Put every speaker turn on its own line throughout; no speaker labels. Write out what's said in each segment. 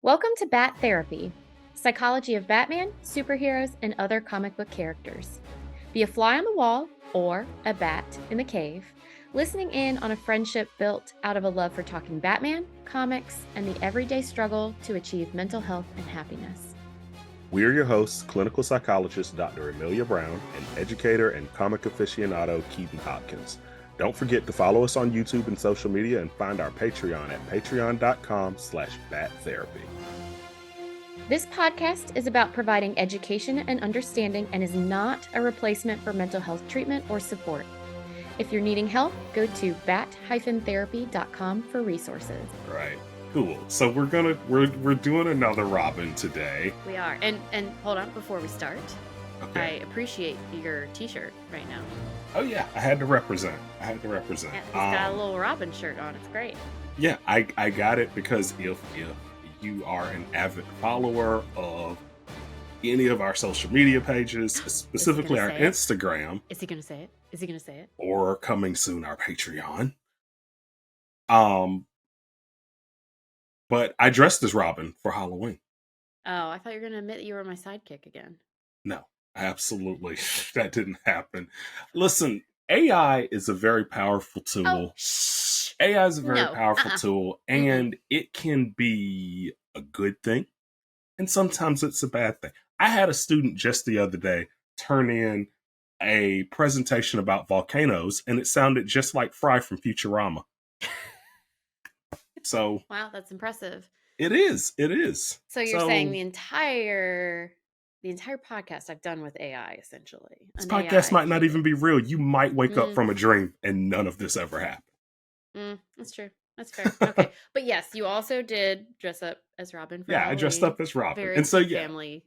Welcome to Bat Therapy, psychology of Batman, superheroes, and other comic book characters. Be a fly on the wall or a bat in the cave, listening in on a friendship built out of a love for talking Batman, comics, and the everyday struggle to achieve mental health and happiness.
We are your hosts, clinical psychologist Dr. Emilia Brown and educator and comic aficionado Keeden Hopkins. Don't forget to follow us on YouTube and social media and find our Patreon at patreon.com/battherapy.
This podcast is about providing education and understanding and is not a replacement for mental health treatment or support. If you're needing help, go to bat-therapy.com for resources.
Right. Cool. So we're doing another Robin today.
We are. And hold on before we start.
Okay.
I appreciate your t-shirt right now.
Oh yeah, I had to represent.
Yeah, it's got a little Robin shirt on. It's great.
Yeah, I got it because if you are an avid follower of any of our social media pages, specifically our Instagram.
Is he going to say it? Is he going to say it?
Or coming soon, our Patreon. But I dressed as Robin for Halloween.
Oh, I thought you were going to admit that you were my sidekick again.
No, absolutely. That didn't happen. Listen, AI is a very powerful tool.
Oh, shh.
AI is a very powerful tool, and it can be a good thing, and sometimes it's a bad thing. I had a student just the other day turn in a presentation about volcanoes, and it sounded just like Fry from Futurama. So
wow, that's impressive.
It is.
So you're saying the entire podcast I've done with AI, essentially.
This podcast might not even be real. You might wake up from a dream and none of this ever happened.
That's true. That's fair. Okay. But yes, you also did dress up as Robin for Halloween.
I dressed up as Robin.
Very
and so
family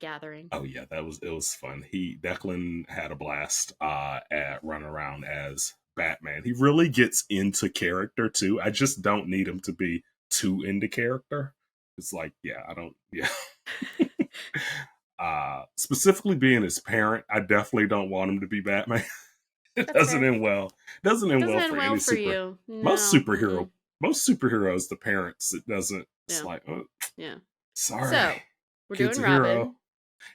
gathering.
Oh yeah, it was fun. Declan had a blast at running around as Batman. He really gets into character too. I just don't need him to be too into character. It's like, specifically being his parent, I definitely don't want him to be Batman. It doesn't end well. Doesn't end well for any
you. No.
Most superheroes, the parents, it doesn't. It's like, sorry.
So we're doing Robin.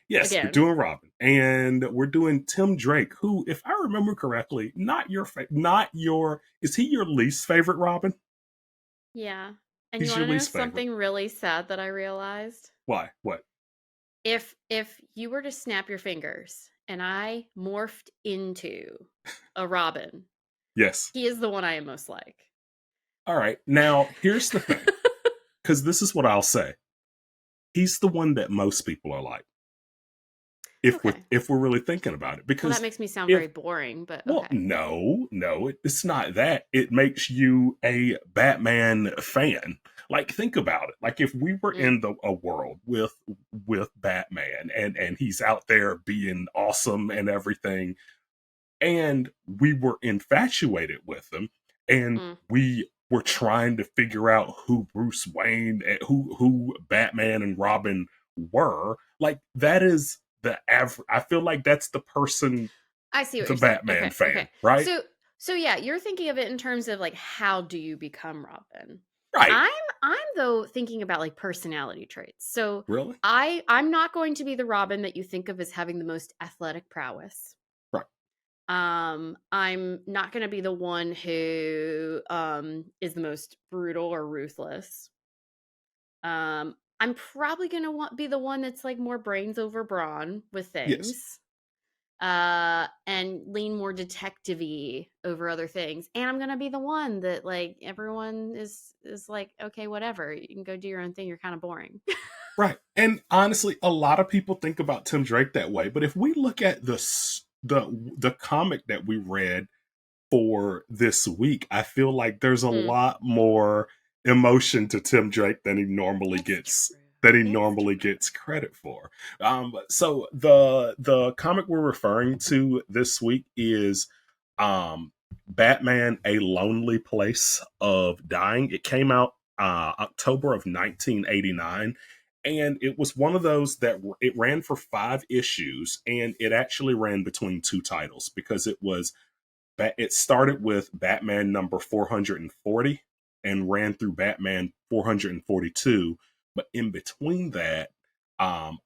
Yes, again. We're doing Robin, and we're doing Tim Drake, who, if I remember correctly, is he your least favorite Robin?
Yeah. And you want to know something really sad that I realized?
Why? What?
If you were to snap your fingers and I morphed into a Robin,
yes,
he is the one I am most like.
All right. Now, here's the thing, because this is what I'll say. He's the one that most people are like. If we're really thinking about it, because
that makes me sound very boring, but
well, no, it's not that. It makes you a Batman fan. Like, think about it. Like, if we were in a world with Batman and he's out there being awesome and everything, and we were infatuated with him, and we were trying to figure out who Bruce Wayne and who Batman and Robin were, like, that is I feel like that's the person.
I see what
the
you're
Batman
saying.
fan, right?
So yeah, you're thinking of it in terms of like, how do you become Robin?
Right.
I'm though thinking about like personality traits. So
really,
I'm not going to be the Robin that you think of as having the most athletic prowess.
Right.
I'm not going to be the one who is the most brutal or ruthless. I'm probably going to be the one that's like more brains over brawn with things. Yes. And lean more detective-y over other things. And I'm going to be the one that like everyone is like, okay, whatever. You can go do your own thing. You're kind of boring.
Right. And honestly, a lot of people think about Tim Drake that way. But if we look at the comic that we read for this week, I feel like there's a lot more emotion to Tim Drake than he normally gets credit for. So the comic we're referring to this week is Batman: A Lonely Place of Dying. It came out October of 1989, and it was one of those that it ran for 5 issues, and it actually ran between 2 titles because it started with Batman number 440 and ran through Batman 442, But in between that,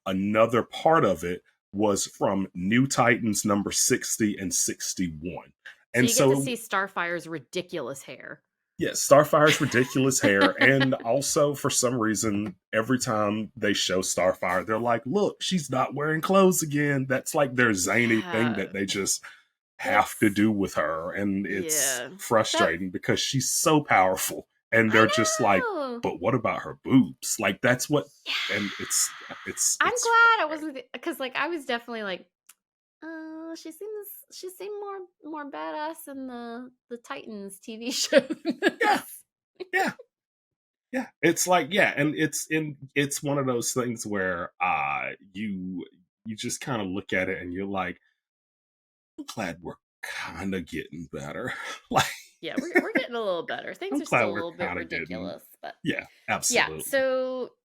another part of it was from New Titans number 60 and 61.
So
And
you get to
so,
see Starfire's ridiculous hair.
yes, Starfire's ridiculous hair. And also, for some reason, every time they show Starfire, they're like, look, she's not wearing clothes again. That's like their zany thing
Yeah.
that they just have to
It's
do with her. And it's
yeah. That
frustrating because she's so powerful. And
I
they're just like,
know.
but what about her boobs? Like, that's what,
Yeah.
and
I'm
it's
glad I
frustrating.
wasn't because like I was definitely like, she seemed more badass in the Titans TV show than
Yeah,
this.
yeah, yeah. It's like, yeah, and it's one of those things where you just kind of look at it and you're like, I'm glad we're kind of getting better. Like,
Yeah, we're getting a little better. Things
I'm
are
glad
still a
we're
little bit
kind of getting,
ridiculous, but
yeah,
yeah.
absolutely.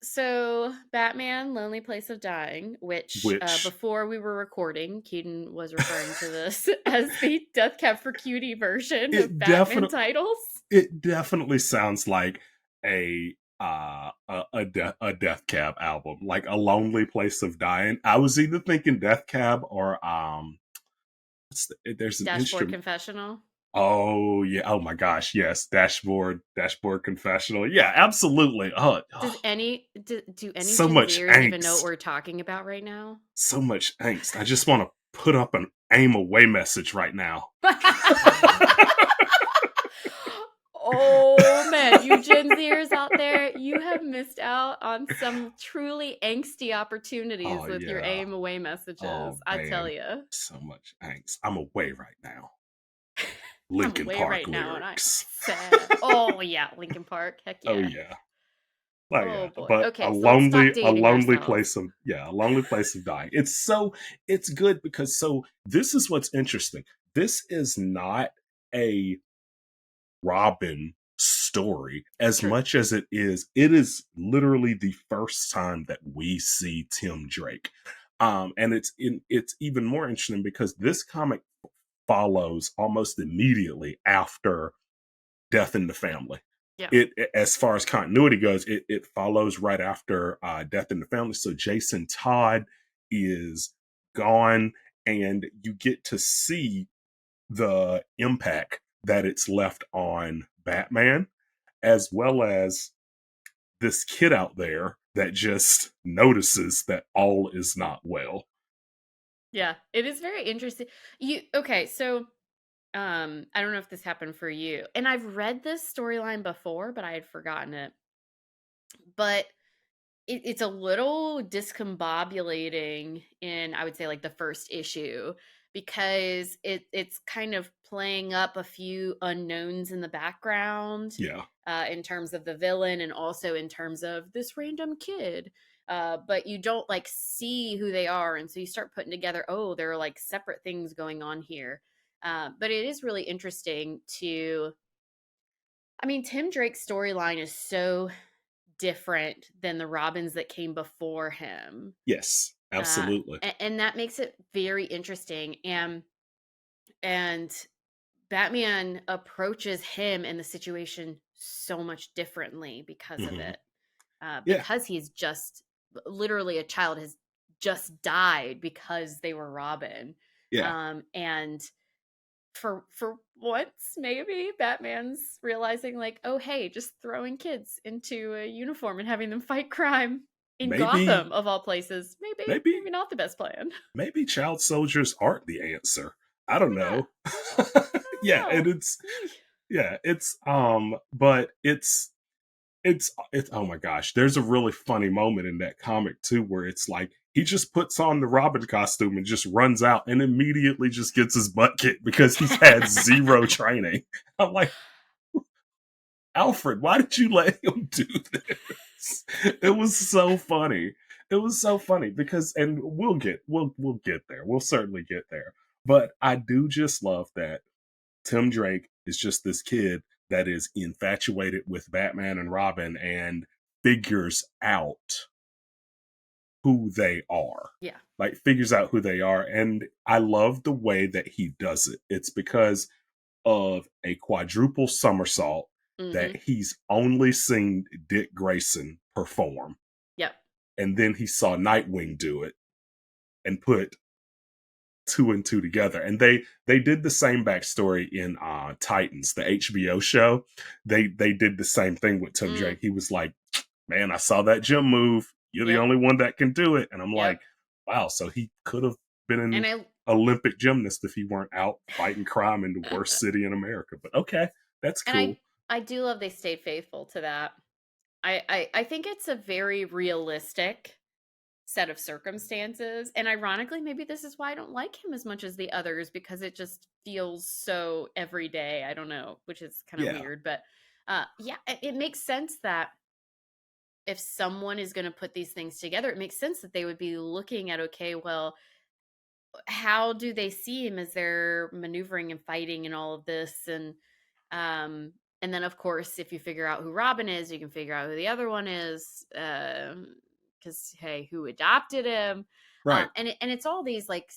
So Batman: Lonely Place of Dying, which
Which
before we were recording, Keeden was referring to this as the Death Cab for Cutie version of
it
Batman
definitely
titles.
it definitely sounds like a Death Cab album, like A Lonely Place of Dying. I was either thinking Death Cab or there's an
Dashboard
instrument.
Confessional.
Oh yeah. Oh my gosh. Yes. Dashboard confessional. Yeah, absolutely.
Do any
So
Gen
much
Zers even know what
angst.
we're talking about right now?
So much angst. I just want to put up an aim away message right now.
Oh man, you Gen Zers out there, you have missed out on some truly angsty opportunities
Oh
with your
yeah.
aim away
Oh
messages. I tell
man.
you,
So much angst. I'm away right now.
I'm
Linkin
away
Park
right now and I'm
lyrics.
sad. Oh yeah, Lincoln Park. Heck
Oh
yeah.
yeah. Oh
Oh
yeah.
boy.
But
Okay, so let's stop
a
dating
lonely
ourselves.
place of, yeah, a lonely place of dying. It's good because so this is what's interesting. This is not a Robin story as
True.
much as it is literally the first time that we see Tim Drake. And it's even more interesting because this comic follows almost immediately after Death in the Family.
Yeah.
As far as continuity goes, it follows right after Death in the Family. So Jason Todd is gone, and you get to see the impact that it's left on Batman, as well as this kid out there that just notices that all is not well.
Yeah. It is very interesting. You okay, so I don't know if this happened for you. And I've read this storyline before, but I had forgotten it. But it's a little discombobulating in, I would say, like the first issue because it's kind of playing up a few unknowns in the background
Yeah,
in terms of the villain and also in terms of this random kid. But you don't like see who they are, and so you start putting together, oh, there are like separate things going on here. But it is really interesting to. I mean, Tim Drake's storyline is so different than the Robins that came before him.
yes,
Uh,
absolutely.
and that makes it very interesting. And Batman approaches him and the situation so much differently because of
Hmm.
it.
Yeah,
Because he's just literally a child has just died because they were Robin.
yeah.
And for once maybe Batman's realizing like, oh hey, just throwing kids into a uniform and having them fight crime in
Maybe,
Gotham of all places, maybe
maybe,
not the best plan.
maybe child soldiers aren't the answer. I don't
Maybe not.
know.
I
Yeah,
don't
and
know.
it's yeah, but it's oh my gosh, there's a really funny moment in that comic too where it's like he just puts on the Robin costume and just runs out and immediately just gets his butt kicked because he's had zero training. I'm like, Alfred, why did you let him do this? It was so funny. It was so funny because, and we'll get there. We'll certainly get there. But I do just love that Tim Drake is just this kid that is infatuated with Batman and Robin and figures out who they are.
Yeah.
Like, figures out who they are. And I love the way that he does it. It's because of a quadruple somersault that
Hmm.
he's only seen Dick Grayson perform.
Yep.
And then he saw Nightwing do it and put two and two together. And they did the same backstory in Titans, the HBO show. They did the same thing with Tim
Mm.
Drake. He was like, man, I saw that gym move. You're the
Yep.
only one that can do it. And I'm
Yep.
like, wow, so he could have been
And
an
I
Olympic gymnast if he weren't out fighting crime in the worst city in America. But okay, that's
and
cool.
I do love they stayed faithful to that. I think it's a very realistic set of circumstances. And ironically, maybe this is why I don't like him as much as the others, because it just feels so everyday. I don't know, which is kind of
Yeah,
weird, but yeah, it makes sense that if someone is going to put these things together, it makes sense that they would be looking at, okay, well, how do they see him as they're maneuvering and fighting and all of this? Um and then of course if you figure out who Robin is, you can figure out who the other one is, because hey, who adopted him?
right.
And it's all these like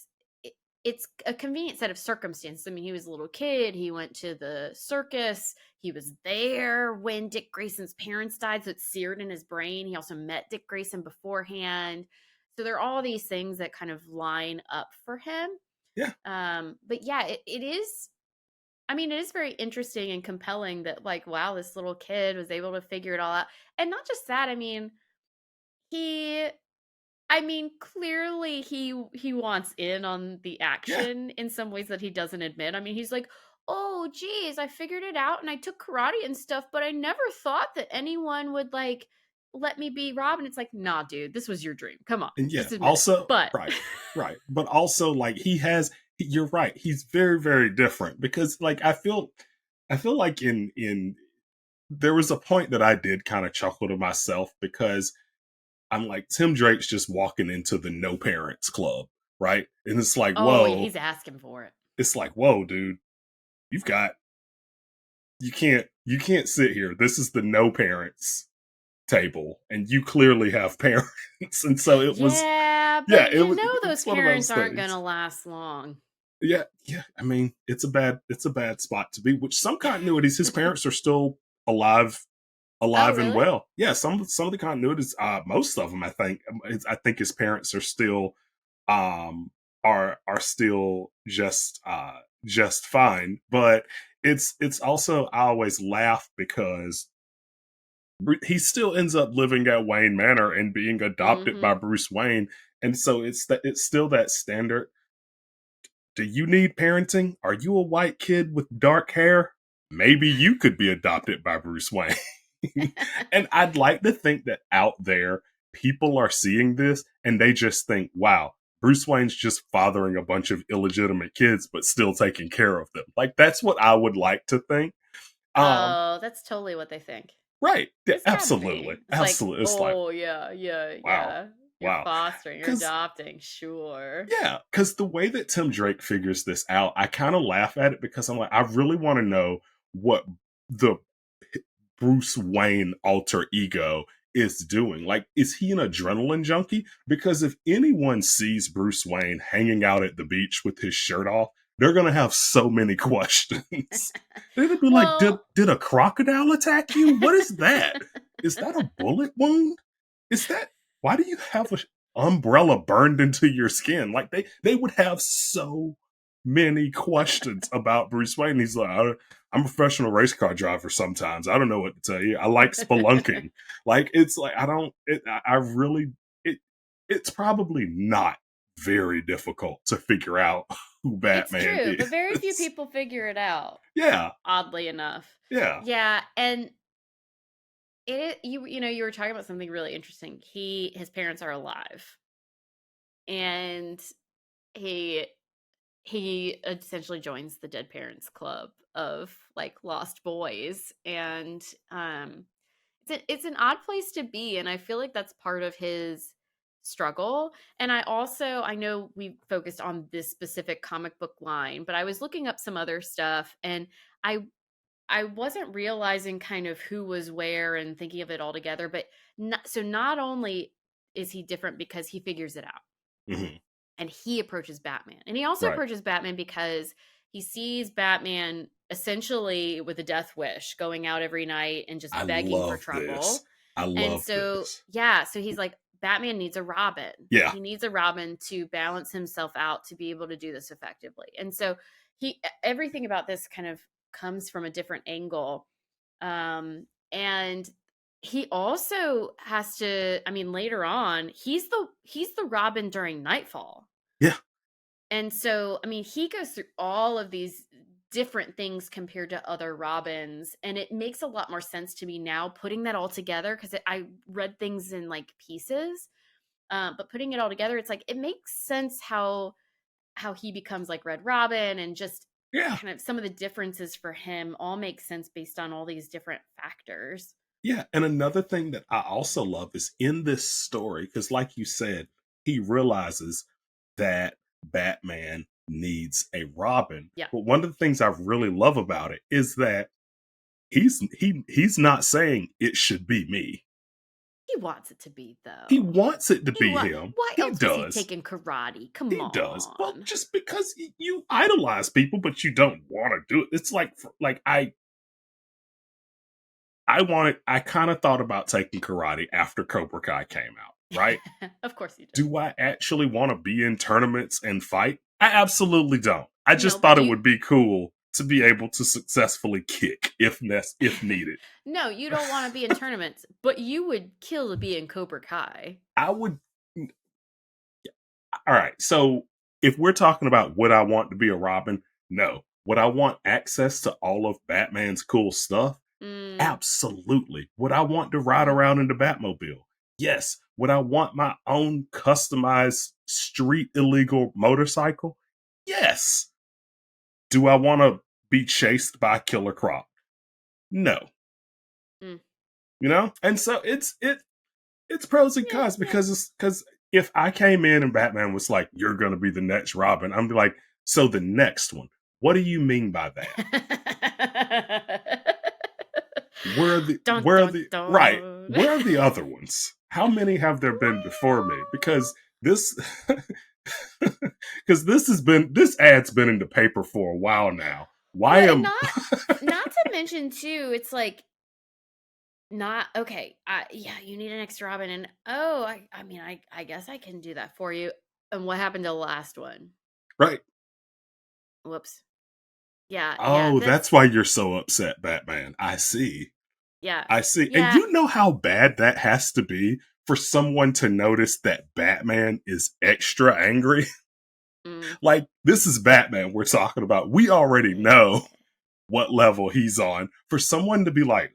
it's a convenient set of circumstances. I mean, he was a little kid, he went to the circus, he was there when Dick Grayson's parents died, so it's seared in his brain. He also met Dick Grayson beforehand, so there are all these things that kind of line up for him.
Yeah,
But yeah, it is. I mean, it is very interesting and compelling that, like, wow, this little kid was able to figure it all out. And not just that, he clearly he wants in on the
yeah.
action in some ways that he doesn't admit. I mean, he's like, "Oh, geez, I figured it out and I took karate and stuff, but I never thought that anyone would like let me be Robin." It's like, "Nah, dude, this was your dream. Come on,
And yeah,
just admit it."
also
But
right, right. But also like you're right, he's very, very different because like I feel like in there was a point that I did kind of chuckle to myself because I'm like, Tim Drake's just walking into the no parents club, right? And
oh yeah, he's asking for it.
it's like, whoa, dude, you've got you can't sit here. This is the no parents table, and you clearly have parents. And so it was,
Yeah,
yeah,
but
it
you
was
know those
it's one of
parents
those
aren't
things.
gonna last long.
Yeah, yeah. I mean, it's a bad spot to be. Which some continuities, his parents are still alive,
Oh,
alive and
really?
well. Yeah, some of the continuities, most of them, I think his parents are still, are still just fine. But it's also I always laugh because he still ends up living at Wayne Manor and being adopted by
Mhm.
Bruce Wayne, and so it's still that standard. Do you need parenting? Are you a white kid with dark hair? Maybe you could be adopted by Bruce Wayne. And I'd like to think that out there, people are seeing this and they just think, wow, Bruce Wayne's just fathering a bunch of illegitimate kids, but still taking care of them. Like, that's what I would like to think. Um,
Oh, that's totally what they think.
right. Yeah,
It's gotta
absolutely.
be. It's like,
Absolutely. It's like,
"Oh, yeah, yeah,
wow.
yeah. You're
Wow.
fostering, you're
Because
adopting, sure."
yeah, because the way that Tim Drake figures this out, I kind of laugh at it because I'm like, I really want to know what the Bruce Wayne alter ego is doing. Like, is he an adrenaline junkie? Because if anyone sees Bruce Wayne hanging out at the beach with his shirt off, they're gonna have so many questions. They're gonna be like, did
Well,
did a crocodile attack you? What is that? Is that a bullet wound? Is that why do you have a umbrella burned into your skin? Like they would have so many questions about Bruce Wayne. He's like, I'm a professional race car driver. Sometimes I don't know what to tell you. I like spelunking. Like it's like I don't. I really. It. It's probably not very difficult to figure out who
it's
Batman
true, but very few
is.
people figure it out,
Yeah.
oddly enough.
Yeah.
Yeah, and you were talking about something really interesting. His parents are alive, and he he essentially joins the dead parents club of like lost boys, and it's an odd place to be, and I feel like that's part of his struggle. And I know we focused on this specific comic book line, but I was looking up some other stuff, and I I wasn't realizing kind of who was where and thinking of it all together. But not only is he different because he figures it out
Hmm.
and he approaches Batman. And he also
Right.
approaches Batman because he sees Batman essentially with a death wish going out every night and
I
just begging for
love this.
trouble.
I
And
love
so,
this.
yeah, so he's like, Batman needs a Robin.
Yeah.
He needs a Robin to balance himself out to be able to do this effectively. And so everything about this kind of comes from a different angle. And he also has to, I mean, later on, he's the Robin during Nightfall.
Yeah.
And so, I mean, he goes through all of these different things compared to other Robins, and it makes a lot more sense to me now putting that all together because I read things in like pieces, but putting it all together, it's like it makes sense how he becomes like Red Robin, and just
Yeah.
kind of some of the differences for him all make sense based on all these different factors.
Yeah. And another thing that I also love is in this story, because like you said, he realizes that Batman needs a Robin.
Yeah,
But one of the things I really love about it is that he's not saying it should be me.
he wants it to be
He
though.
wants it to be him.
Why
He
else was he
does.
taking karate? Come
He does. Well,
on.
just because you idolize people, but you don't want to do it. It's like I wanted. I kind of thought about taking karate after Cobra Kai came out. Right?
Of course you did.
Do I actually want to be in tournaments and fight? I absolutely don't. I
No,
just
but
thought it
you
would be cool to be able to successfully kick if needed.
no, you don't want to be in tournaments, but you would kill to be in Cobra Kai.
I would. All right. So if we're talking about would I want to be a Robin? No. Would I want access to all of Batman's cool stuff?
Mm,
Absolutely. Would I want to ride
mhm.
around in the Batmobile? Yes. Would I want my own customized street illegal motorcycle? Yes. Do I want to be chased by Killer Croc? No.
Mm.
You know? And so it's pros and
Yeah,
cons
yeah.
because if I came in and Batman was like, "You're going to be the next Robin," I'm like, "So the next one? What do you mean by that?
Dun
Where are
dun
the right?
dun.
Where are the other ones? How many have there been before me? Because this because this ad's been in the paper for a while now. Why
Well, and
am
not to mention too, it's like not okay. Yeah, you need an extra Robin, and oh, I mean, I guess I can do that for you. And what happened to the last one?
right?
Whoops. Yeah, yeah.
Oh, that's why you're so upset, Batman. I see.
Yeah,
I see. And
yeah.
you know how bad that has to be for someone to notice that Batman is extra angry?
Mm,
Like, this is Batman we're talking about. We already know
yeah.
what level he's on. For someone to be like,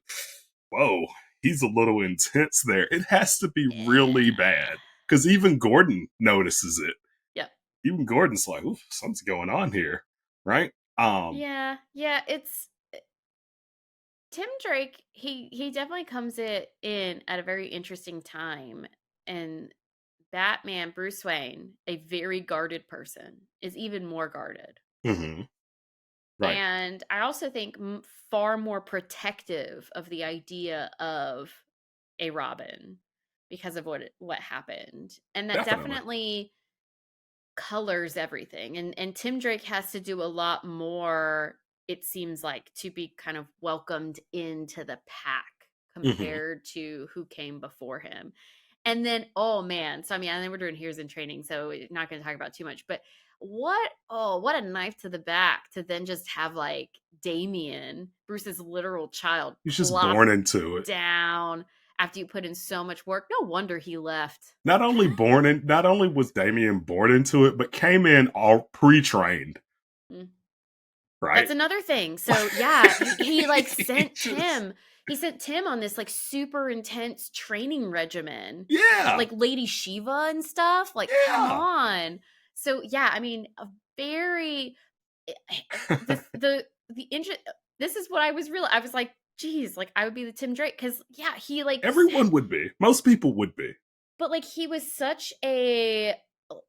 whoa, he's a little intense there, it has to be really
Yeah.
bad. Because even Gordon notices it.
Yep.
Even Gordon's like, ooh, something's going on here. Right?
Yeah, yeah. It's Tim Drake. He definitely comes in at a very interesting time, and Batman, Bruce Wayne, a very guarded person, is even more guarded.
Mm-hmm. Right.
And I also think far more protective of the idea of a Robin because of what happened. And that
Definitely.
definitely colors everything. And Tim Drake has to do a lot more, it seems like, to be kind of welcomed into the pack
Mm-hmm.
compared to who came before him. And then, oh man, so I mean, I know we're doing Heroes in Training, so we're not going to talk about too much, but what a knife to the back to then just have like Damien, Bruce's literal child,
He's just
plop
born into it.
down after you put in so much work. No wonder he left.
Not only was Damien born into it, but came in all pre-trained,
Mm.
right?
That's another thing. So yeah, he like
He just
sent Tim on this like super intense training regimen,
yeah,
like Lady Shiva and stuff. Like, come
yeah.
on. So yeah, I mean, a very the injury. This is what I was real. I was like, geez, like I would be the Tim Drake because yeah, he like
Everyone would be. Most people would be.
but, like, he was such a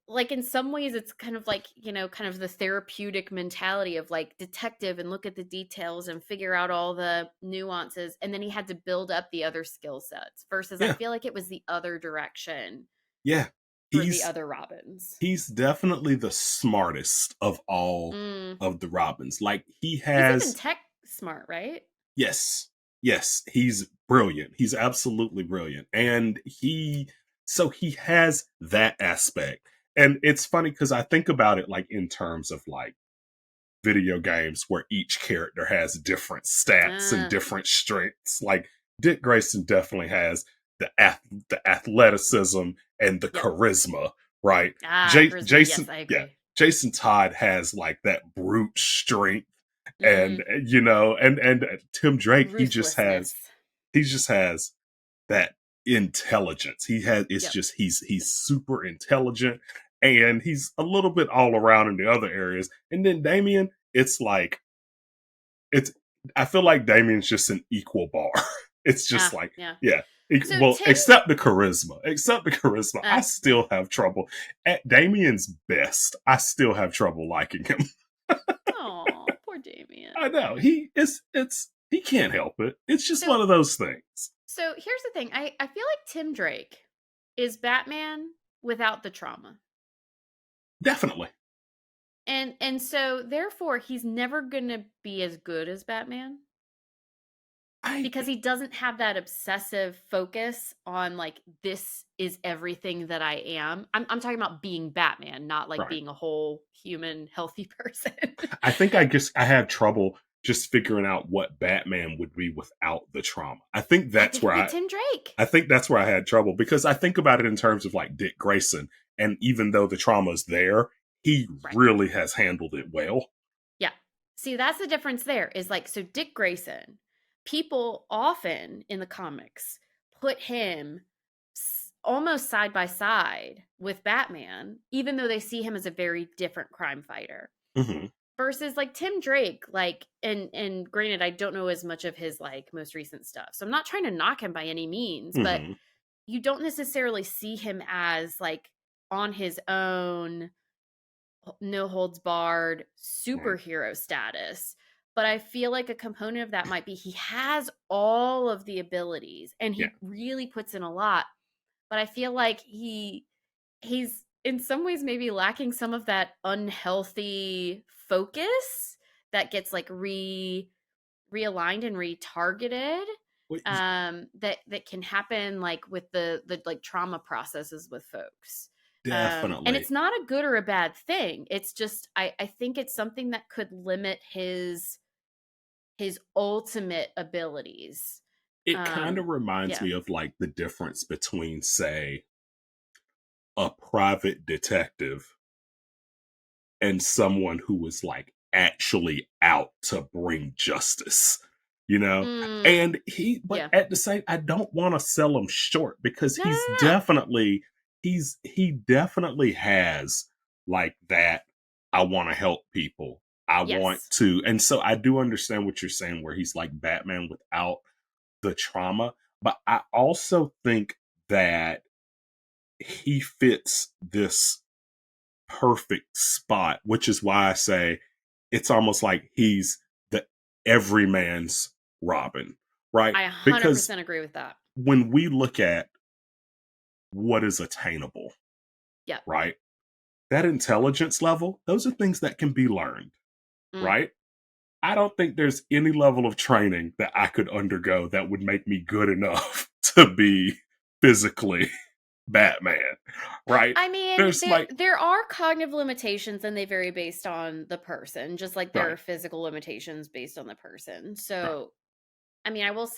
like, in some ways, it's kind of like, kind of the therapeutic mentality of, like, detective and look at the details and figure out all the nuances, and then he had to build up the other skill sets versus I
Yeah,
feel like it was the other direction
yeah.
for the
He's
other Robins.
he's definitely the smartest of all
Mm.
of the Robins. Like he
He's even
has
tech smart, right?
yes. Yes, he's brilliant. He's absolutely brilliant. And he has that aspect. And it's funny because I think about it like in terms of like video games where each character has different stats and
Uh,
different strengths. Like Dick Grayson definitely has the athleticism and the
yep.
charisma, right?
Charisma. Yes,
Jason,
I
yeah,
agree.
Jason Todd has like that brute strength, and
Mm-hmm.
and Tim Drake,
Ruthlessness.
he just has that intelligence. It's
Yep.
just he's super intelligent, and he's a little bit all around in the other areas. And then Damien, it's like it's I feel like Damien's just an equal bar. It's just like,
Yeah.
yeah.
So
Well,
Tim.
except the charisma. Except the charisma. I
Yeah.
still have trouble. At Damien's best, I still have trouble liking him.
Oh, poor Damien.
I know. He can't help it. It's just
So
one of those things.
so here's the thing. I feel like Tim Drake is Batman without the trauma.
Definitely.
And so therefore he's never going to be as good as Batman
I
because he doesn't have that obsessive focus on like this is everything that I am. I'm talking about being Batman, not like
right.
being a whole human healthy person.
I think I guess I had trouble just figuring out what Batman would be without the trauma.
I think it'd be Tim Drake.
I think that's where I had trouble because I think about it in terms of like Dick Grayson, and even though the trauma's there, he
Right.
really has handled it well.
Yeah. See, that's the difference there is like, so Dick Grayson, people often in the comics put him almost side by side with Batman, even though they see him as a very different crime fighter.
Mm-hmm.
Versus like Tim Drake, like, and granted, I don't know as much of his like most recent stuff. So I'm not trying to knock him by any means, but
Mm-hmm.
you don't necessarily see him as like on his own no holds barred
Right.
superhero status. But I feel like a component of that might be he has all of the abilities and
Yeah.
he really puts in a lot. But I feel like he's in some ways maybe lacking some of that unhealthy focus that gets like realigned and retargeted,
Well,
that can happen like with the like trauma processes with folks. And
definitely.
it's not a good or a bad thing. It's just I think it's something that could limit his ultimate abilities.
It kind of reminds
Yeah.
me of like the difference between, say, a private detective and someone who was like actually out to bring justice, you know?
Mm,
And but
yeah.
at the same, I don't want to sell him short because
No, no, no, no.
he definitely has like that. I want to help people. I want
Yes.
to. And so I do understand what you're saying, where he's like Batman without the trauma. But I also think that he fits this perfect spot, which is why I say it's almost like he's the everyman's Robin, right?
I
Because
100% agree with that.
when we look at what is attainable,
Yep.
right? That intelligence level, those are things that can be learned,
Mm.
right? I don't think there's any level of training that I could undergo that would make me good enough to be physically Batman, right?
I mean,
There's like,
there are cognitive limitations and they vary based on the person, just like there
right,
are physical limitations based on the person.
right,
So, I mean, I would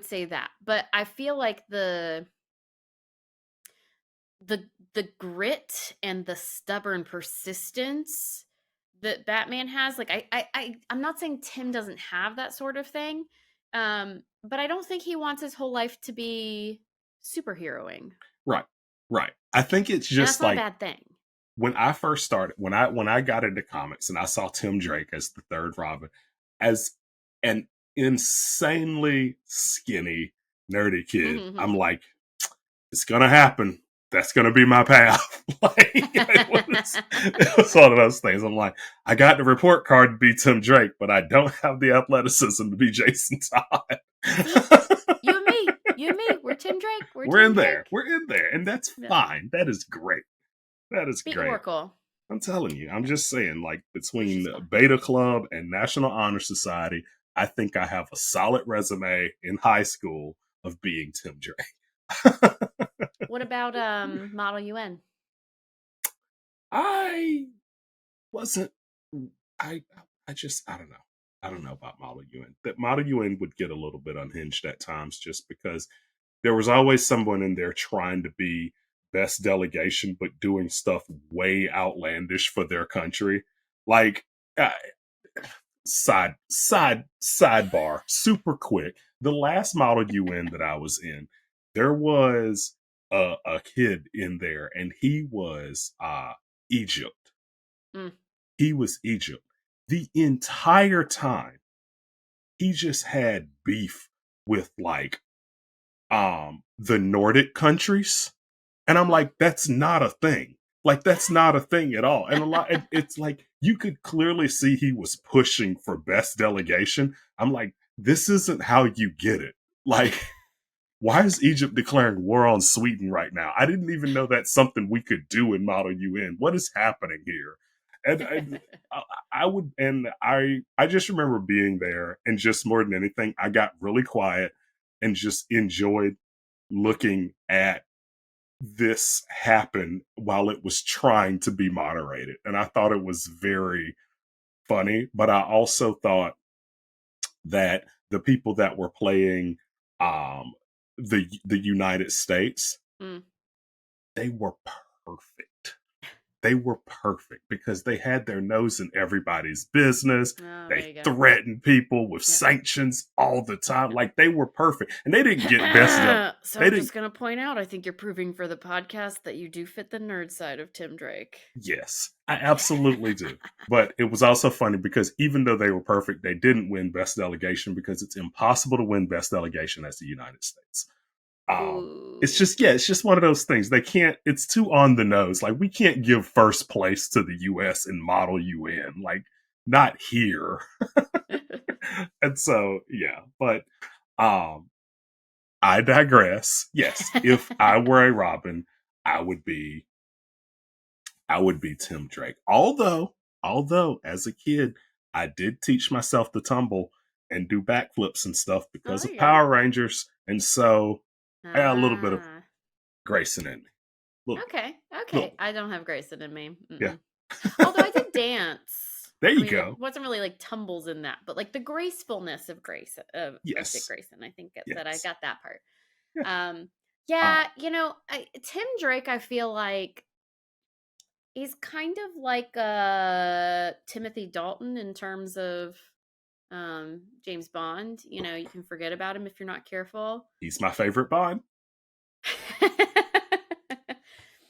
say that. But I feel like the grit and the stubborn persistence that Batman has, like I'm not saying Tim doesn't have that sort of thing. But I don't think he wants his whole life to be superheroing.
right, right. I think it's
And that's
just
not a
like
bad thing.
when I first started, when I got into comics and I saw Tim Drake as the third Robin, as an insanely skinny, nerdy kid, I'm like, it's gonna happen. That's gonna be my path. Like it was one of those things. I'm like, I got the report card to be Tim Drake, but I don't have the athleticism to be Jason Todd.
See? You and me, we're Tim Drake. We're
We're
Tim
in there.
Drake.
We're in there. And that's
Yeah.
fine. That is great. That is
Beat
great.
Oracle.
I'm telling you, I'm just saying, like
It was
between
just fun.
Beta Club and National Honor Society, I think I have a solid resume in high school of being Tim Drake.
What about Model UN?
I wasn't. I I don't know. I don't know about Model UN. That Model UN would get a little bit unhinged at times, just because there was always someone in there trying to be best delegation, but doing stuff way outlandish for their country. Like, uh, sidebar, super quick. The last Model UN that I was in, there was a kid in there, and he was Egypt.
Mm.
He was Egypt. The entire time, he just had beef with like the Nordic countries. And I'm
Mm.
like, that's not a thing. Like, that's not a thing at all. And it's like, you could clearly see he was pushing for best delegation. I'm like, this isn't how you get it. Like, why is Egypt declaring war on Sweden right now? I didn't even know that's something we could do in Model UN. What is happening here? And I would, and I just remember being there, and just more than anything, I got really quiet and just enjoyed looking at this happen while it was trying to be moderated. And I thought it was very funny, but I also thought that the people that were playing um the United States,
Mm.
they were perfect. They were perfect because they had their nose in everybody's business.
Oh, there
They
you go.
threatened people with
Yep.
sanctions all the time.
Yep.
Like, they were perfect. And they didn't get best del-
So
they
I'm
didn't
just gonna point out, I think you're proving for the podcast that you do fit the nerd side of Tim Drake.
Yes, I absolutely do. But it was also funny because even though they were perfect, they didn't win best delegation because it's impossible to win best delegation as the United States. It's
Ooh.
just, yeah, it's just one of those things. They can't. It's too on the nose. Like, we can't give first place to the U.S. in Model UN. Like, not here. And so, yeah. But um, I digress. Yes, if I were a Robin, I would be I would be Tim Drake. Although as a kid, I did teach myself to tumble and do backflips and stuff
Oh,
because
there
of
you go.
Power Rangers, and so I got a little bit of
Ah.
Grayson in me. A little bit,
Okay.
little
Okay.
bit.
I don't have Grayson in me.
Yeah.
Mm-mm. Although I did dance.
There
I
you
mean, it
go.
wasn't really like tumbles in that, but like the gracefulness of Grace of Dick
Yes.
Grayson. I think that I
Yes.
got that part.
Yeah.
Um,
Uh,
yeah, Tim Drake, I feel like he's kind of like Timothy Dalton in terms of James Bond. You can forget about him if you're not careful.
he's my favorite Bond.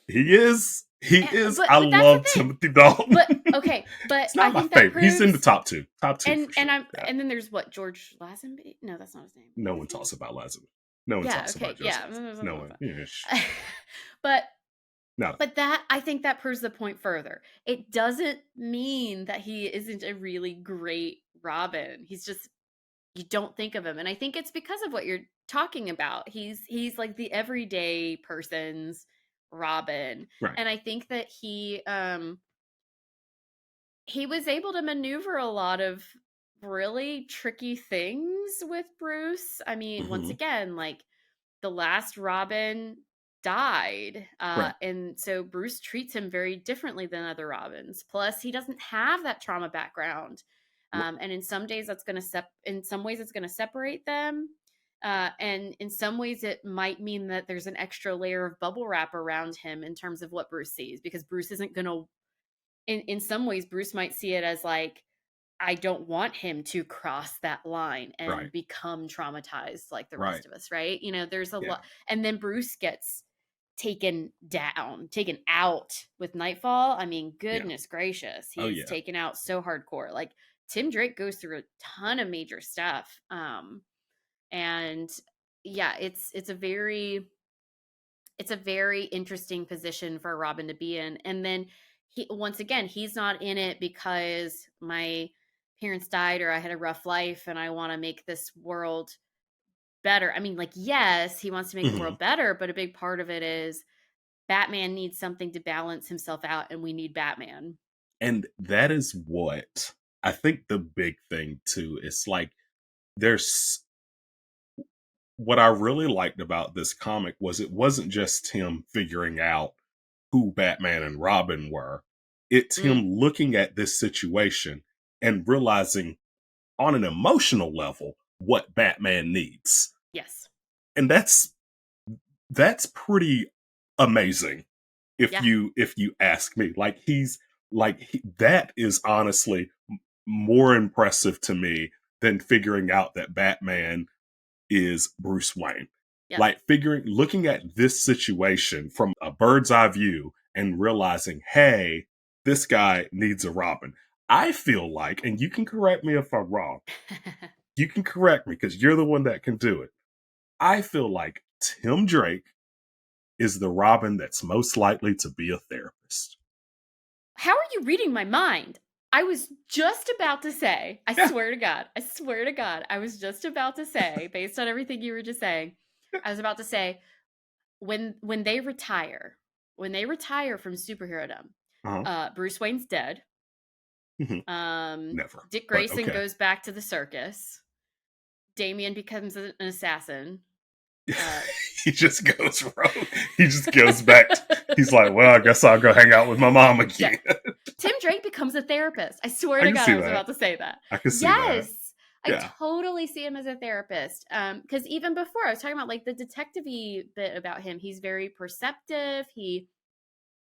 He is. He is.
but
I
but that's the
love
thing.
Timothy Dalton.
But okay, but
He's
I
not my
think that
favorite. He's in the
proves
top two. Top two for
and
sure.
I'm
Yeah.
and then there's what George Lazenby? No, that's not his name.
No
What's
one
his name?
talks about Lazarus. No one
Yeah,
talks about
okay,
Joseph
yeah.
Lazarus. No one. Yeah,
but
not a thing.
but that I think that proves the point further. It doesn't mean that he isn't a really great Robin. He's just you don't think of him. And I think it's because of what you're talking about. He's like the everyday person's Robin.
Right.
And I think that he was able to maneuver a lot of really tricky things with Bruce. I mean, once
Mm-hmm.
again, like the last Robin died.
Right.
And so Bruce treats him very differently than other Robins. Plus, he doesn't have that trauma background. And in some days that's in some ways it's gonna separate them. And in some ways it might mean that there's an extra layer of bubble wrap around him in terms of what Bruce sees, because Bruce isn't gonna in some ways Bruce might see it as like, I don't want him to cross that line and
Right.
become traumatized like the
Right.
rest of us, right? There's a
Yeah.
lot. And then Bruce gets taken out with Nightfall. I mean,
Yeah.
goodness gracious,
Oh
he's
yeah.
taken out so hardcore. Like Tim Drake goes through a ton of major stuff. And yeah, it's a very interesting position for Robin to be in. And then once again, he's not in it because my parents died or I had a rough life and I want to make this world better. I mean, like, yes, he wants to make the
Mm-hmm.
world better, but a big part of it is Batman needs something to balance himself out, and we need Batman.
And that is what I think the big thing too is, like, there's what I really liked about this comic was it wasn't just him figuring out who Batman and Robin were. It's
Mm,
him looking at this situation and realizing on an emotional level what Batman needs.
yes.
And that's pretty amazing
Yeah.
if you ask me. That is honestly more impressive to me than figuring out that Batman is Bruce Wayne.
Yep.
Like looking at this situation from a bird's eye view and realizing, hey, this guy needs a Robin. I feel like, and you can correct me if I'm wrong, you can correct me because you're the one that can do it. I feel like Tim Drake is the Robin that's most likely to be a therapist.
How are you reading my mind? I was just about to say,
Yeah.
I swear to God, I was just about to say, based on everything you were just saying, I was about to say, when they retire from superherodom,
Uh-huh.
Bruce Wayne's dead.
Mhm. Never.
Dick
But
Grayson
okay.
goes back to the circus. Damian becomes an assassin. Uh,
He just goes rogue. He just goes back. He's like, well, I guess I'll go hang out with my mom
yeah,
again.
Tim Drake becomes a therapist. I swear
I
to
can
God,
see
I was
that.
about to say that.
I can see that.
Yes, I
Yeah.
totally see him as a therapist. Because even before I was talking about like the detective-y bit about him, he's very perceptive. He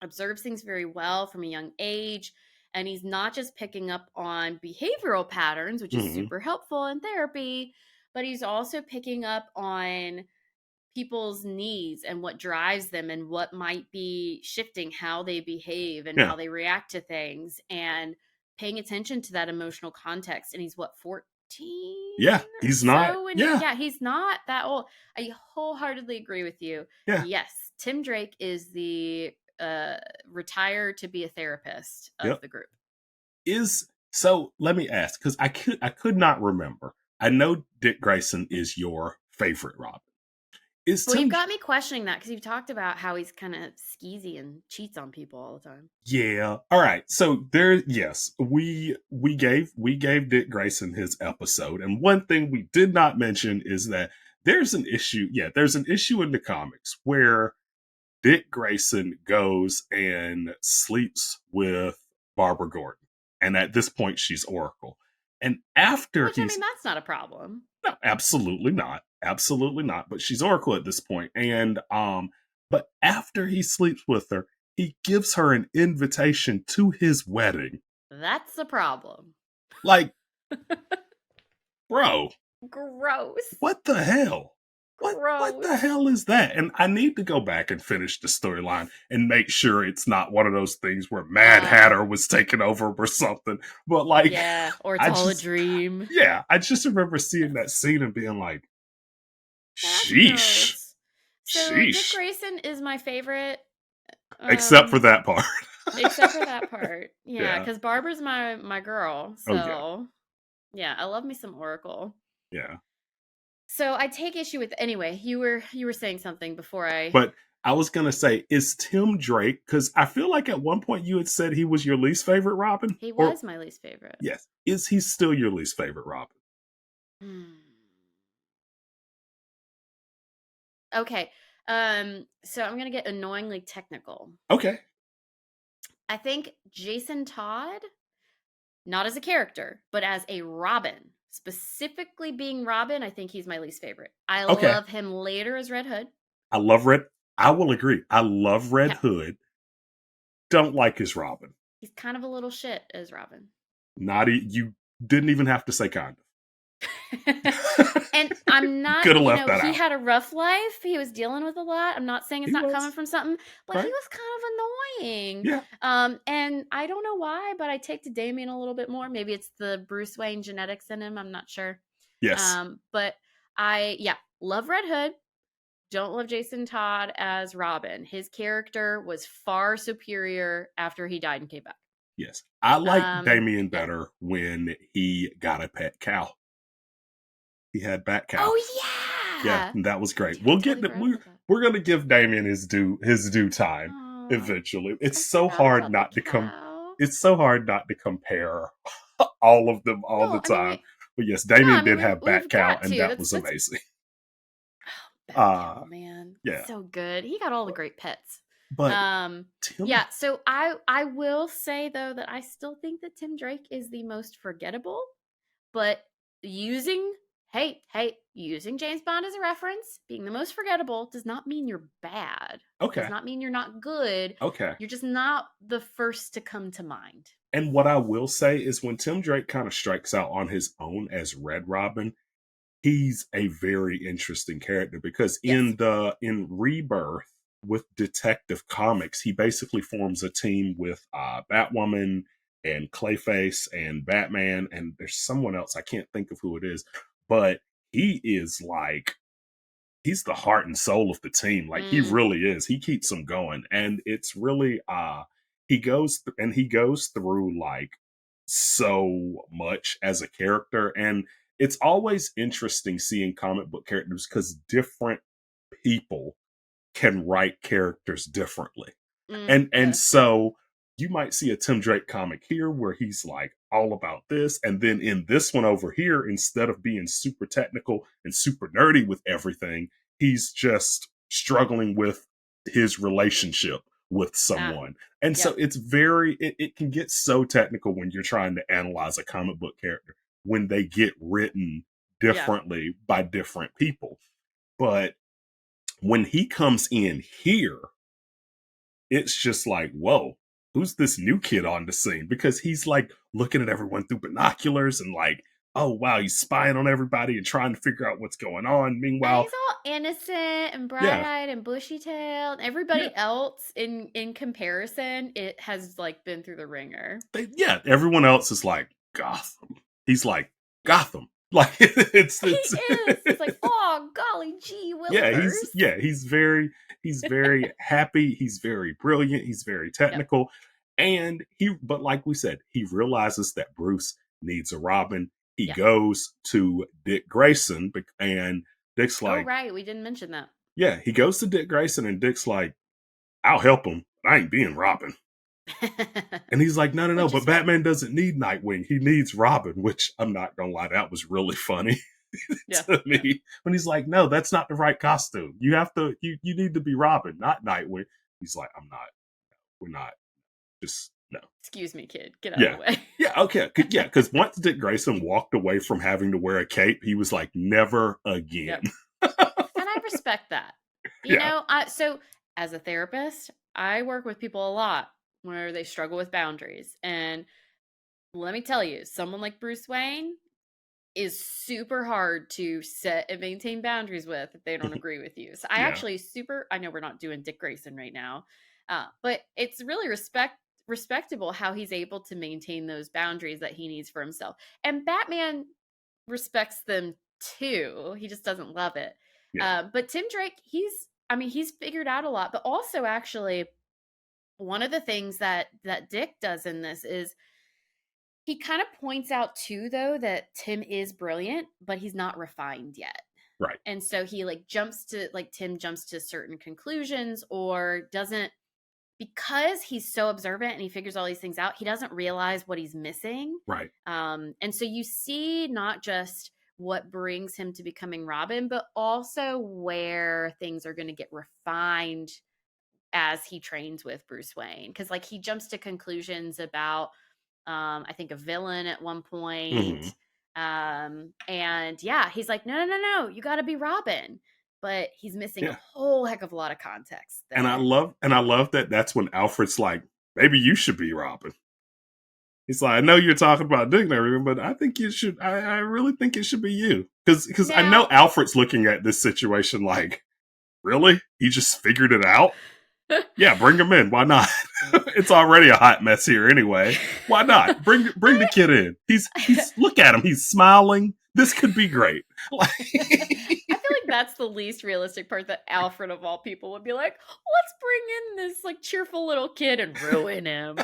observes things very well from a young age. And he's not just picking up on behavioral patterns, which is
Mm-hmm.
super helpful in therapy, but he's also picking up on people's needs and what drives them and what might be shifting how they behave and
Yeah.
how they react to things and paying attention to that emotional context. And he's what, 14
Yeah.
or
He's not.
so? And
Yeah.
yeah, he's not that old. I wholeheartedly agree with you.
Yeah.
Yes, Tim Drake is the retire to be a therapist of
Yep.
the group.
Is so. Let me ask because I could not remember. I know Dick Grayson is your favorite Robin. Is
Well, you've
Tim?
got me questioning that because you've talked about how he's kind of skeezy and cheats on people all the time.
Yeah. All right. So there, yes, we gave Dick Grayson his episode, and one thing we did not mention is that there's an issue. Yeah, there's an issue in the comics where Dick Grayson goes and sleeps with Barbara Gordon, and at this point, she's Oracle. And after
Which, I
he's
mean, that's not a problem.
no, absolutely not. But she's Oracle at this point, and but after he sleeps with her, he gives her an invitation to his wedding.
That's a problem.
Like, bro,
Gross.
what the hell? What the
Gross.
hell is that? And I need to go back and finish the storyline and make sure it's not one of those things where Mad
Uh,
Hatter was taking over or something. But like,
yeah, or it's
I
all a
just
dream.
I just remember seeing that scene and being like,
That's
sheesh,
gross. So Dick
sheesh.
Grayson is my favorite.
Except for
Um,
that part.
except for that part. Yeah,
Yeah.
because Barbara's my girl.
Oh yeah.
So yeah, I love me some Oracle.
Yeah.
So I take issue with anyway. You were saying something before I.
But I was gonna say, is Tim Drake, because I feel like at one point you had said he was your least favorite Robin?
He
Or
was my least favorite.
yes. Is he still your least favorite Robin?
Hmm. Okay. So I'm gonna get annoyingly technical.
Okay.
I think Jason Todd, not as a character, but as a Robin, specifically being Robin, I think he's my least favorite. I
Okay.
love him later as Red Hood.
I love Red. I will agree. I love Red
Okay.
Hood. Don't like his Robin.
He's kind of a little shit as Robin.
You didn't even have to say kind of.
And I'm not,
Could have left that
he
out.
had a rough life. He was dealing with a lot. I'm not saying it's
He
not coming
was.
from something, but he
Right?
was kind of annoying.
Yeah.
And I don't know why, but I take to Damien a little bit more. Maybe it's the Bruce Wayne genetics in him. I'm not sure.
Yes.
But I love Red Hood. Don't love Jason Todd as Robin. His character was far superior after he died and came back.
Yes. I like Damien
Yeah.
better when he got a pet cow. He had bat cow.
Oh
Yeah,
yeah.
that was great.
Dude, I
We'll get
totally
that.
forgot about that.
We're gonna give Damien his due time
Oh,
eventually.
I
It's so
forgot
hard
about the
not to
cow.
It's so hard not to compare all of them all the
Well, I mean,
time. But yes,
No, I
Damien
mean
did have
we've
Batcow,
got
and
to.
that
That's
was amazing.
Batcow, man.
Yeah,
So good. He got all the great pets.
but
Um
Tim,
yeah, so I will say though that I still think that Tim Drake is the most forgettable, but using using James Bond as a reference, being the most forgettable does not mean you're bad. Does
okay,
not mean you're not good.
okay.
You're just not the first to come to mind.
And what I will say is when Tim Drake kind of strikes out on his own as Red Robin, he's a very interesting character because
Yes.
in Rebirth with Detective Comics, he basically forms a team with Batwoman and Clayface and Batman, and there's someone else I can't think of who it is, but he is like he's the heart and soul of the team. Like he
Mm,
really is. He keeps them going, and it's really he goes through like so much as a character, and it's always interesting seeing comic book characters because different people can write characters differently. And
yes, yep.
so you might see a Tim Drake comic here where he's like all about this, and then in this one over here, instead of being super technical and super nerdy with everything, he's just struggling with his relationship with
Ah,
someone. And so
yep.
it can get so technical when you're trying to analyze a comic book character when they get written
Yeah.
differently by different people. But when he comes in here, it's just like, whoa, who's this new kid on the scene? Because he's like looking at everyone through binoculars and like, oh wow, he's spying on everybody and trying to figure out what's going on.
And
Meanwhile,
he's all innocent and
yeah,
bright-eyed and bushy-tailed.
yeah,
Everybody else in comparison, it has like been through the ringer.
yeah, everyone else is like Gotham. He's like Gotham. Like
He
it's
is. He's like, oh golly gee
yeah,
willikers.
he's very happy, he's very brilliant, he's very
Yep.
technical, and he but like we said, he realizes that Bruce needs a Robin. He
Yeah.
goes to Dick Grayson and Dick's
Oh
like,
right, we didn't mention that.
yeah, he goes to Dick Grayson and Dick's like, I'll help him. I ain't being Robin. And he's like, no, no, no,
Which
but
is fair.
Batman doesn't need Nightwing. He needs Robin, which I'm not gonna lie, that was really funny
Yeah.
to
Yeah.
me when he's like, no, that's not the right costume. You have to, you need to be Robin, not Nightwing. He's like, I'm not, we're not, just no.
Excuse me, kid. Get out of the
Yeah.
way.
Yeah, okay. Yeah, because once Dick Grayson walked away from having to wear a cape, he was like, never again.
Yep. And I respect that.
Yeah,
So as a therapist, I work with people a lot where they struggle with boundaries. And let me tell you, someone like Bruce Wayne is super hard to set and maintain boundaries with if they don't agree with you. So
yeah,
I know we're not doing Dick Grayson right now, but it's really respectable how he's able to maintain those boundaries that he needs for himself. And Batman respects them too. He just doesn't love it.
yeah,
But Tim Drake, he's figured out a lot, but also actually one of the things that Dick does in this is he kind of points out too though that Tim is brilliant, but he's not refined yet.
right,
And so he Tim jumps to certain conclusions or doesn't, because he's so observant and he figures all these things out, he doesn't realize what he's missing.
right,
And so you see not just what brings him to becoming Robin, but also where things are going to get refined as he trains with Bruce Wayne. Because like he jumps to conclusions about, I think a villain at one point.
hmm,
And yeah, he's like, no, no, no, no, you got to be Robin. But he's missing a
yeah.
whole heck of a lot of context
And
there.
I love that that's when Alfred's like, maybe you should be Robin. He's like, I know you're talking about Dick and everything, but I think you should. I really think it should be you, because I know
Now,
Alfred's looking at this situation like, really? He just figured it out. Yeah, bring him in. Why not? It's already a hot mess here anyway. Why not? Bring the kid in. He's look at him. He's smiling. This could be great. Like,
I feel like that's the least realistic part, that Alfred of all people would be like, let's bring in this like cheerful little kid and ruin him.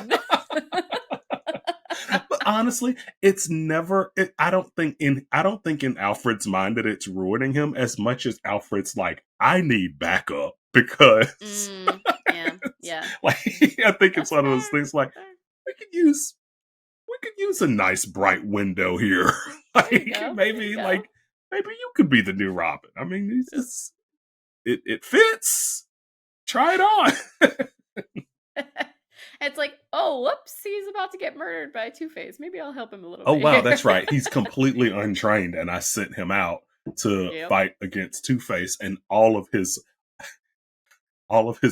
but honestly, it's never. I don't think in Alfred's mind that it's ruining him as much as Alfred's like, I need backup because
Yeah, yeah.
like I think it's
That's
one of those
fair.
things like
That's fair.
we could use we could use a nice bright window here.
There you go. There you go.
Maybe you could be the new Robin. I mean, it fits. Try it on.
It's like, oh, whoops, he's about to get murdered by Two-Face. Maybe I'll help him a little
Oh
bit
wow,
here.
that's right. He's completely untrained, and I sent him out to
Yep.
fight against Two-Face, and all of his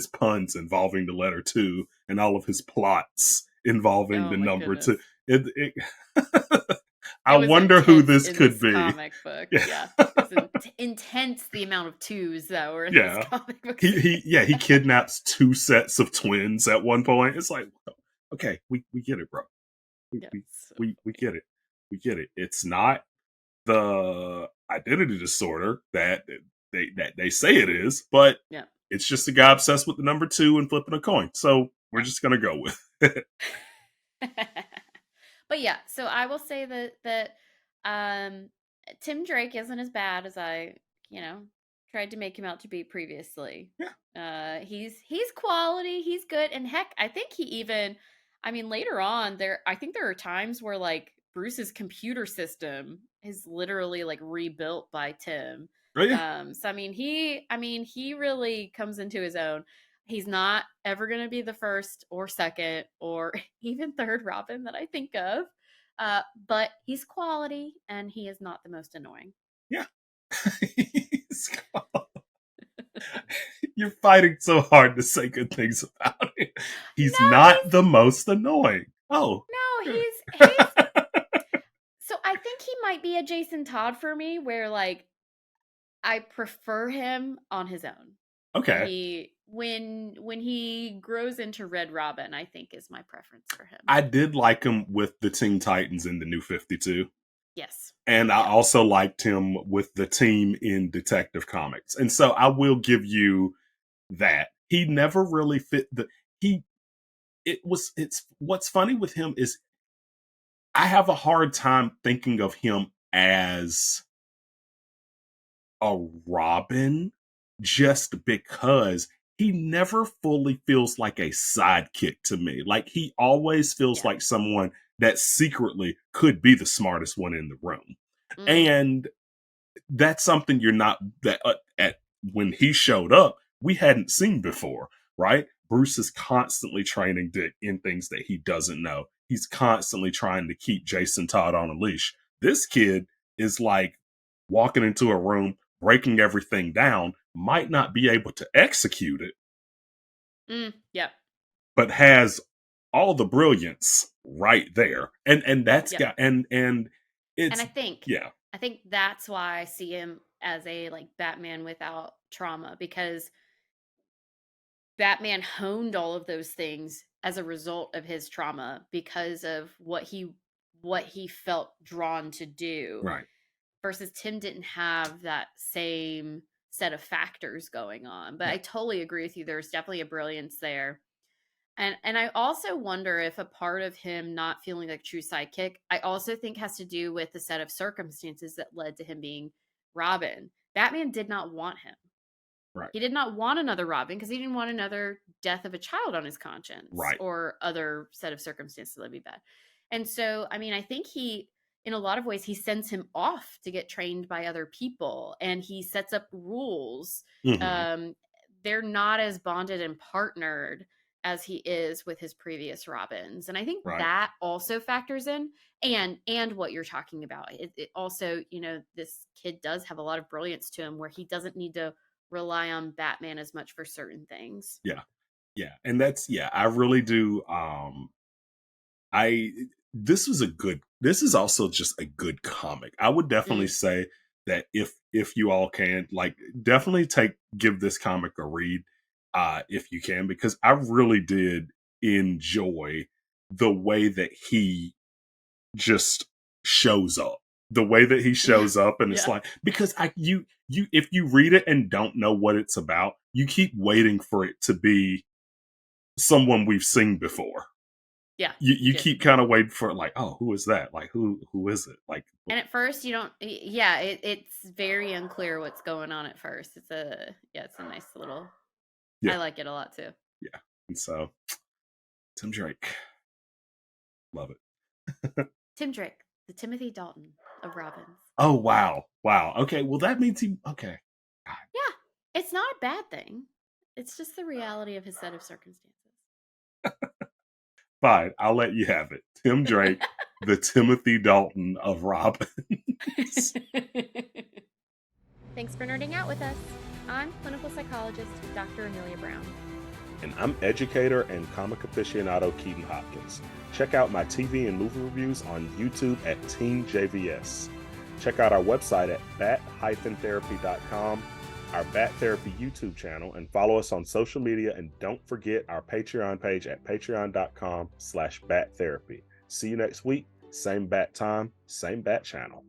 puns involving the letter two, and all of his plots involving
Oh
the
my
number
goodness.
two. It I
It was
wonder who
intense
this
in
could
this
be.
comic book.
Yeah,
Yeah. It was intense the amount of twos that were in this
yeah.
comic book
He
scene.
yeah, he kidnaps two sets of twins at one point. It's like, okay, we get it, bro. We
Yeah.
we
So
we get it. We get it. It's not the identity disorder that they say it is, but
yeah.
it's just a guy obsessed with the number two and flipping a coin. So we're
Right.
just gonna go with it.
But yeah, so I will say that um Tim Drake isn't as bad as I, you know, tried to make him out to be previously.
Yeah.
He's quality, he's good, and heck, I think he even I mean later on there I think there are times where like Bruce's computer system is literally like rebuilt by Tim.
Oh yeah.
So I mean he really comes into his own. He's not ever going to be the first or second or even third Robin that I think of. But he's quality and he is not the most annoying.
Yeah. You're fighting so hard to say good things about it. He's
No,
not the most annoying. Oh, good.
he's so I think he might be a Jason Todd for me where like I prefer him on his own.
Okay.
When he grows into Red Robin, I think is my preference for him.
I did like him with the Teen Titans in the New 52.
Yes.
And I
Yeah.
also liked him with the team in Detective Comics. And so I will give you that. He never really fit the he it's what's funny with him is I have a hard time thinking of him as a Robin just because he never fully feels like a sidekick to me. Like he always feels
Yeah.
like someone that secretly could be the smartest one in the room.
Mm,
And that's something you're not that at when he showed up, we hadn't seen before, right? Bruce is constantly training Dick in things that he doesn't know. He's constantly trying to keep Jason Todd on a leash. This kid is like walking into a room, breaking everything down, might not be able to execute it,
yep.
but has all the brilliance right there. And that's
Yep.
got and
And
it's yeah,
I think that's why I see him as a like Batman without trauma because Batman honed all of those things as a result of his trauma because of what he felt drawn to do
right.
versus Tim didn't have that same set of factors going on. But
Yeah,
I totally agree with you. There's definitely a brilliance there. And I also wonder if a part of him not feeling like a true sidekick, I also think has to do with the set of circumstances that led to him being Robin. Batman did not want him.
right.
He did not want another Robin because he didn't want another death of a child on his conscience
Right.
or other set of circumstances that'd be bad. And so, I mean, I think he, in a lot of ways, he sends him off to get trained by other people and he sets up rules.
Hmm.
Um, they're not as bonded and partnered as he is with his previous Robins. And I think
Right.
that also factors in and what you're talking about. It also, you know, this kid does have a lot of brilliance to him where he doesn't need to rely on Batman as much for certain things.
Yeah. Yeah. And that's yeah, I really do I this is also just a good comic. I would definitely
Mm,
say that if you all can like definitely give this comic a read if you can because I really did enjoy the way that he just shows up. The way that he
yeah,
shows up and it's
yeah,
like because you if you read it and don't know what it's about, you keep waiting for it to be someone we've seen before.
yeah, you
You
do.
keep kind of waiting for like, oh, who is that? Like who is it? Like
And at first, you don't. Yeah, it's very unclear what's going on at first. It's a nice little. I
yeah,
like it a lot too.
yeah. And so Tim Drake, love it.
Tim Drake, the Timothy Dalton. of Robin's.
Oh, wow. Wow. Okay. Well, that means he. Okay.
Yeah, it's not a bad thing. It's just the reality of his set of circumstances.
Fine. I'll let you have it. Tim Drake, the Timothy Dalton of Robin.
Thanks for nerding out with us. I'm clinical psychologist Dr. Emilia Brown.
And I'm educator and comic aficionado Keeden Hopkins. Check out my TV and movie reviews on YouTube at Team JVS. Check out our website at bat-therapy.com, our Bat Therapy YouTube channel, and follow us on social media. And don't forget our Patreon page at patreon.com/battherapy. See you next week. Same bat time, same bat channel.